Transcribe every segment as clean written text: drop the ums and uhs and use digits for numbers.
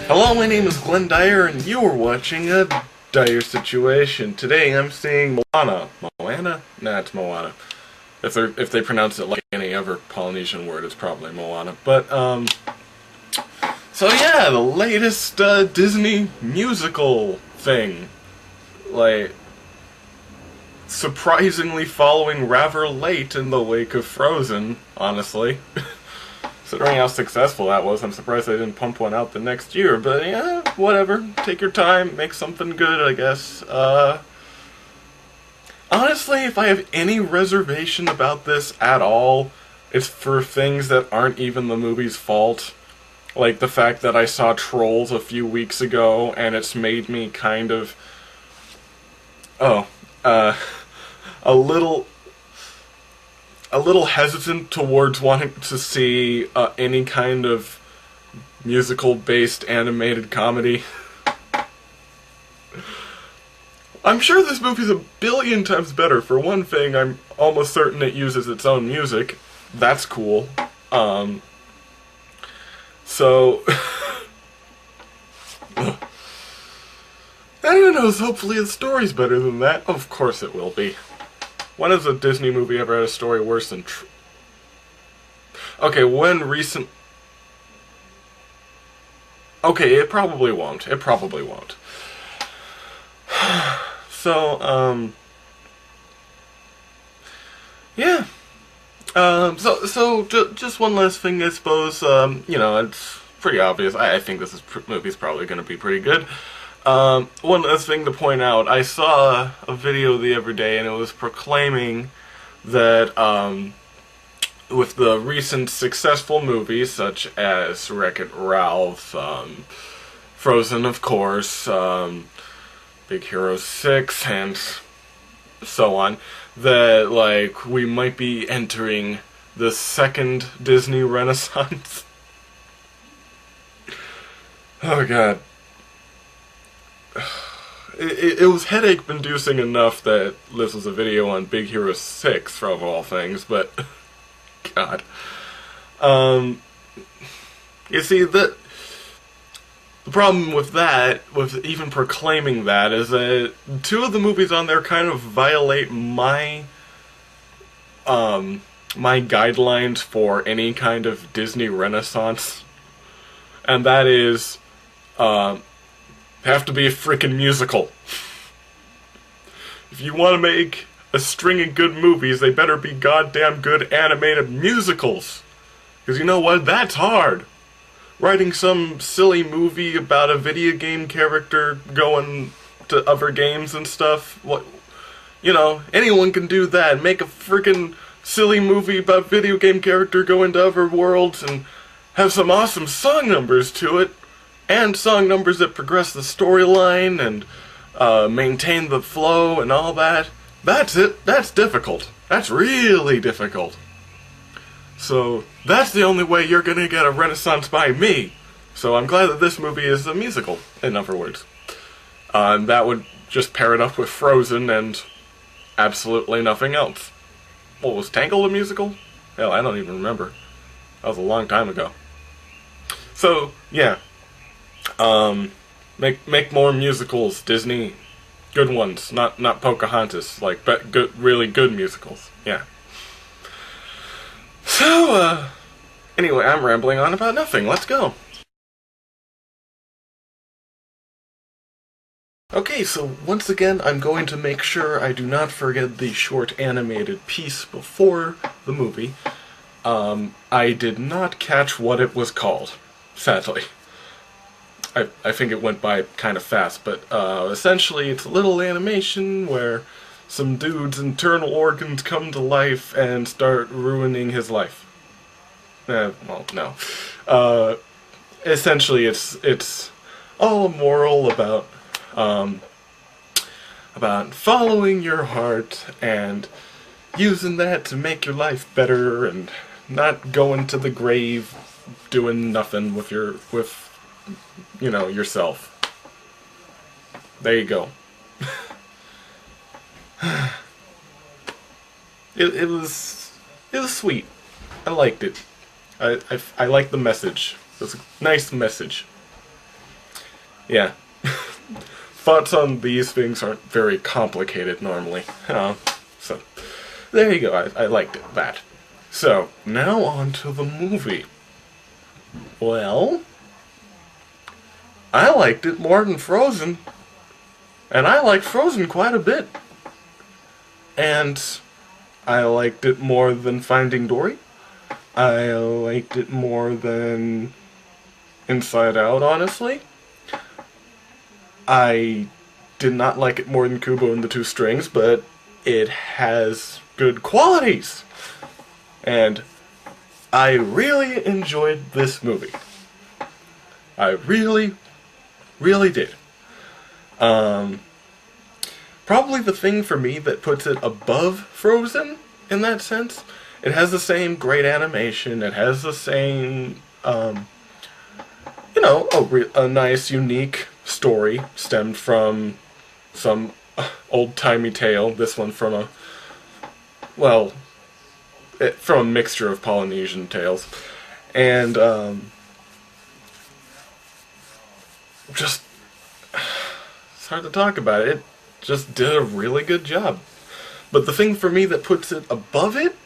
Hello, my name is Glenn Dyer, and you are watching a Dyer-Situation. Today I'm seeing MOANA. MOANA? Nah, it's MOANA. If they pronounce it like any other Polynesian word, it's probably MOANA. But, so yeah, the latest Disney musical thing. Like, surprisingly following rather late in the wake of Frozen, honestly. Considering how successful that was, I'm surprised they didn't pump one out the next year, but yeah, whatever. Take your time, make something good, I guess. Honestly, if I have any reservation about this at all, it's for things that aren't even the movie's fault. Like the fact that I saw Trolls a few weeks ago, and it's made me kind of... a little hesitant towards wanting to see any kind of musical-based animated comedy. I'm sure this movie's a billion times better. For one thing, I'm almost certain it uses its own music. That's cool. So... and who knows, hopefully the story's better than that. Of course it will be. When has a Disney movie ever had a story worse than Okay, when recent... Okay, it probably won't. It probably won't. So, yeah. Just one last thing, I suppose. You know, it's pretty obvious. I think this movie's probably going to be pretty good. One last thing to point out, I saw a video the other day and it was proclaiming that, with the recent successful movies such as Wreck-It Ralph, Frozen of course, Big Hero 6, and so on, that, like, we might be entering the second Disney Renaissance. Oh god. It was headache-inducing enough that this was a video on Big Hero 6, of all things, but... God. You see, the problem with that, with even proclaiming that, is that two of the movies on there kind of violate my guidelines for any kind of Disney Renaissance. And that is, have to be a frickin' musical. If you want to make a string of good movies, they better be goddamn good animated musicals. Because you know what? That's hard. Writing some silly movie about a video game character going to other games and stuff, what, you know, anyone can do that. Make a frickin' silly movie about video game character going to other worlds and have some awesome song numbers to it. And song numbers that progress the storyline and maintain the flow and all that. That's it. That's difficult. That's really difficult. So, that's the only way you're gonna get a renaissance by me. So I'm glad that this movie is a musical, in other words. And that would just pair it up with Frozen and absolutely nothing else. What, was Tangled a musical? Hell, I don't even remember. That was a long time ago. So, yeah. Make more musicals, Disney. Good ones, not Pocahontas, like, but good, really good musicals. Yeah. So, anyway, I'm rambling on about nothing. Let's go. Okay, so once again, I'm going to make sure I do not forget the short animated piece before the movie. I did not catch what it was called, sadly. I think it went by kind of fast, but essentially it's a little animation where some dude's internal organs come to life and start ruining his life. Well, no. Essentially it's all a moral about following your heart and using that to make your life better and not going to the grave doing nothing with you know, yourself. There you go. It was sweet. I liked it. I liked the message. It was a nice message. Yeah. Thoughts on these things aren't very complicated normally. So, there you go. I liked it, that. So, now on to the movie. Well, I liked it more than Frozen. And I liked Frozen quite a bit. And I liked it more than Finding Dory. I liked it more than Inside Out, honestly. I did not like it more than Kubo and the Two Strings, but it has good qualities. And I really enjoyed this movie. I really, really did. Probably the thing for me that puts it above Frozen, in that sense, it has the same great animation, it has the same, a nice, unique story stemmed from some old-timey tale, this one from from a mixture of Polynesian tales, and, just, it's hard to talk about it. It just did a really good job. But the thing for me that puts it above it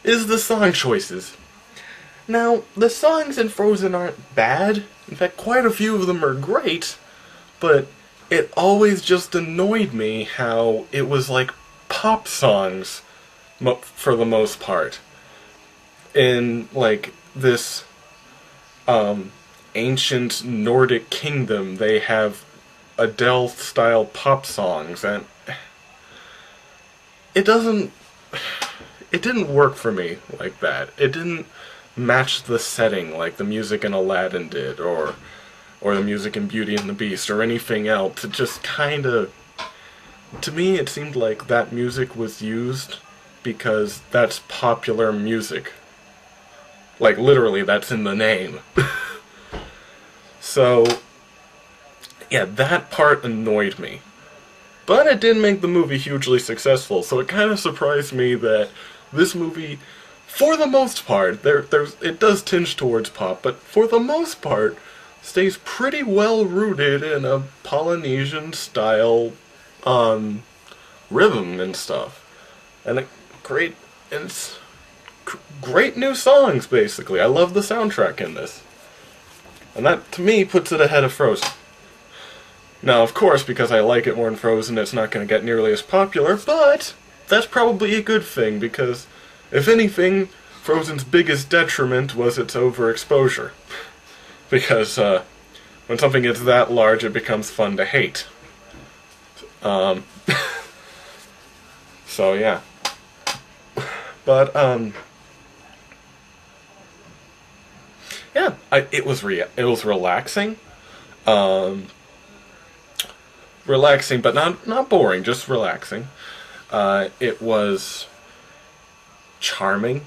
is the song choices. Now, the songs in Frozen aren't bad. In fact, quite a few of them are great, but it always just annoyed me how it was like pop songs for the most part. In, like, this ancient Nordic kingdom, they have Adele-style pop songs, and it didn't work for me like that. It didn't match the setting like the music in Aladdin did, or the music in Beauty and the Beast, or anything else. It just kinda, to me, it seemed like that music was used because that's popular music. Like, literally, that's in the name. So, yeah, that part annoyed me. But it did make the movie hugely successful, so it kind of surprised me that this movie, for the most part, it does tinge towards pop, but for the most part, stays pretty well rooted in a Polynesian-style rhythm and stuff. And it's great new songs, basically. I love the soundtrack in this. And that, to me, puts it ahead of Frozen. Now, of course, because I like it more than Frozen, it's not going to get nearly as popular, but that's probably a good thing, because, if anything, Frozen's biggest detriment was its overexposure. Because, when something gets that large, it becomes fun to hate. So, yeah. But, yeah, it was relaxing. Relaxing, but not boring, just relaxing. It was charming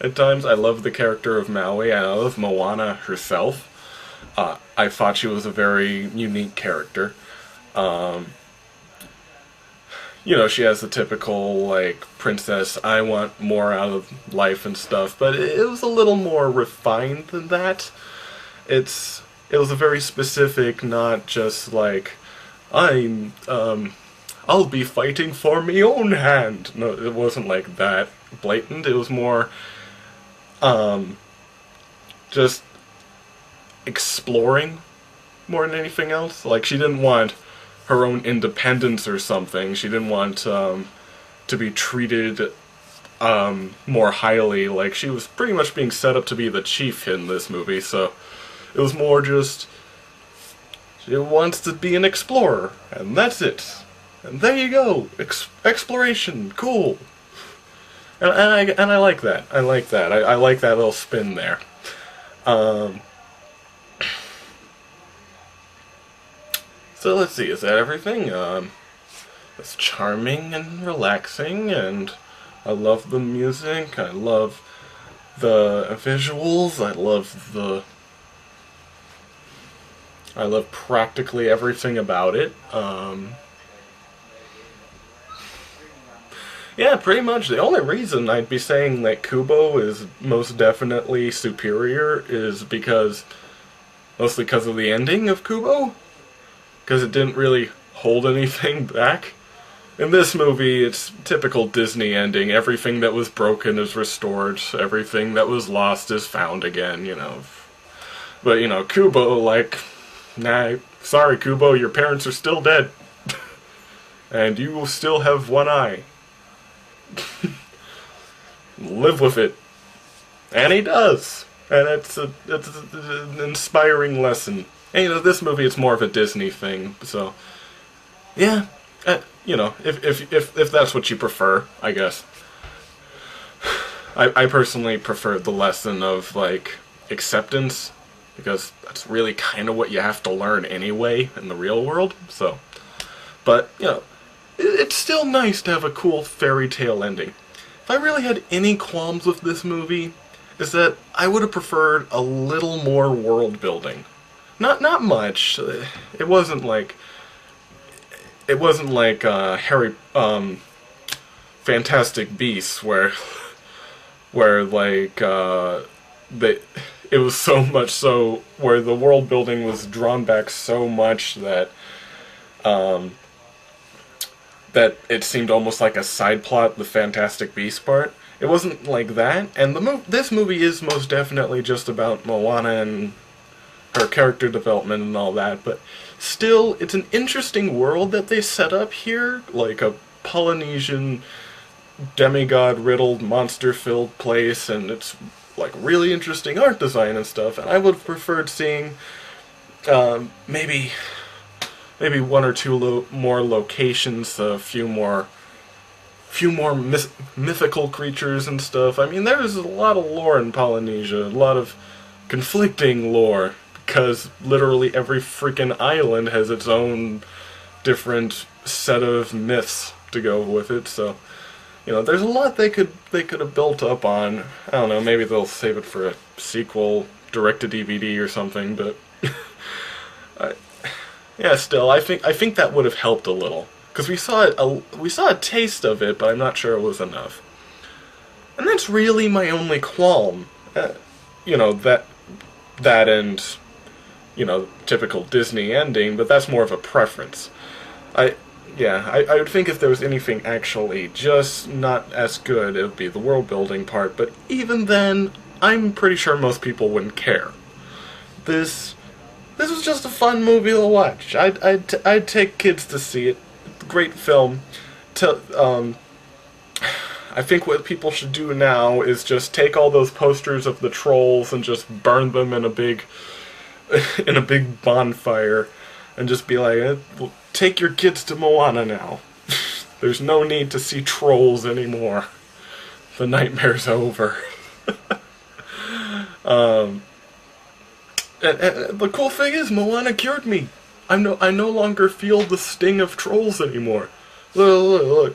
at times. I love the character of Maui. I love MOANA herself. I thought she was a very unique character. She has the typical, like, princess, I want more out of life and stuff, but it was a little more refined than that. It was a very specific, not just like, I'll be fighting for me own hand. No, it wasn't like that blatant. It was more, just exploring more than anything else. Like, she didn't want her own independence or something. She didn't want, to be treated, more highly. Like, she was pretty much being set up to be the chief in this movie, so it was more just, she wants to be an explorer, and that's it. And there you go, exploration, cool. And I like that. I like that. I like that little spin there. So let's see, is that everything? It's charming and relaxing, and I love the music, I love the visuals, I love practically everything about it. Yeah, pretty much. The only reason I'd be saying that Kubo is most definitely superior is mostly because of the ending of Kubo. because it didn't really hold anything back. In this movie, it's typical Disney ending. Everything that was broken is restored. Everything that was lost is found again, you know. But, you know, Kubo, like, nah, sorry, Kubo, your parents are still dead. And you will still have one eye. Live with it. And he does. And it's an inspiring lesson. And, you know, this movie, it's more of a Disney thing, so, yeah. You know, if that's what you prefer, I guess. I personally prefer the lesson of, like, acceptance, because that's really kind of what you have to learn anyway in the real world, so. But, you know, it's still nice to have a cool fairy tale ending. If I really had any qualms with this movie, is that I would have preferred a little more world building. Not much. It wasn't like Fantastic Beasts where like it was so much so where the world building was drawn back so much that that it seemed almost like a side plot, the Fantastic Beasts part. It wasn't like that, and this movie is most definitely just about Moana and her character development and all that, but still, it's an interesting world that they set up here, like a Polynesian demigod-riddled, monster-filled place, and it's like really interesting art design and stuff, and I would have preferred seeing maybe one or two more locations, a few more mythical creatures and stuff. I mean, there's a lot of lore in Polynesia, a lot of conflicting lore, because literally every freaking island has its own different set of myths to go with it, so, you know, there's a lot they could have built up on. I don't know, maybe they'll save it for a sequel, direct-to-DVD or something, but yeah, still, I think that would have helped a little, because we saw a taste of it, but I'm not sure it was enough. And that's really my only qualm. You know, that and, you know, typical Disney ending, but that's more of a preference. I would think if there was anything actually just not as good, it would be the world building part, but even then, I'm pretty sure most people wouldn't care. This was just a fun movie to watch. I'd take kids to see it. Great film. I think what people should do now is just take all those posters of the trolls and just burn them in a big bonfire, and just be like, well, take your kids to Moana now. There's no need to see trolls anymore. The nightmare's over. And the cool thing is, Moana cured me. I no longer feel the sting of trolls anymore. Look.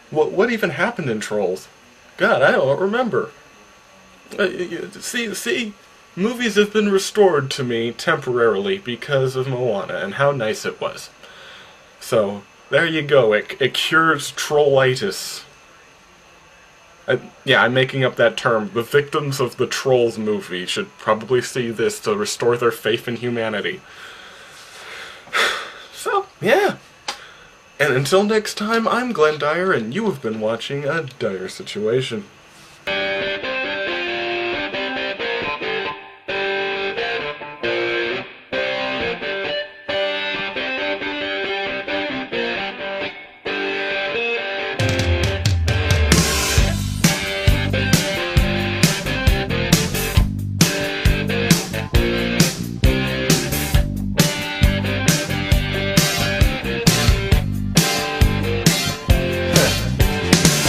What even happened in Trolls? God, I don't remember. See, movies have been restored to me temporarily because of Moana and how nice it was. So, there you go. It cures trollitis. Yeah, I'm making up that term. The victims of the Trolls movie should probably see this to restore their faith in humanity. So, yeah. And until next time, I'm Glenn Dyer, and you have been watching A Dyer Situation.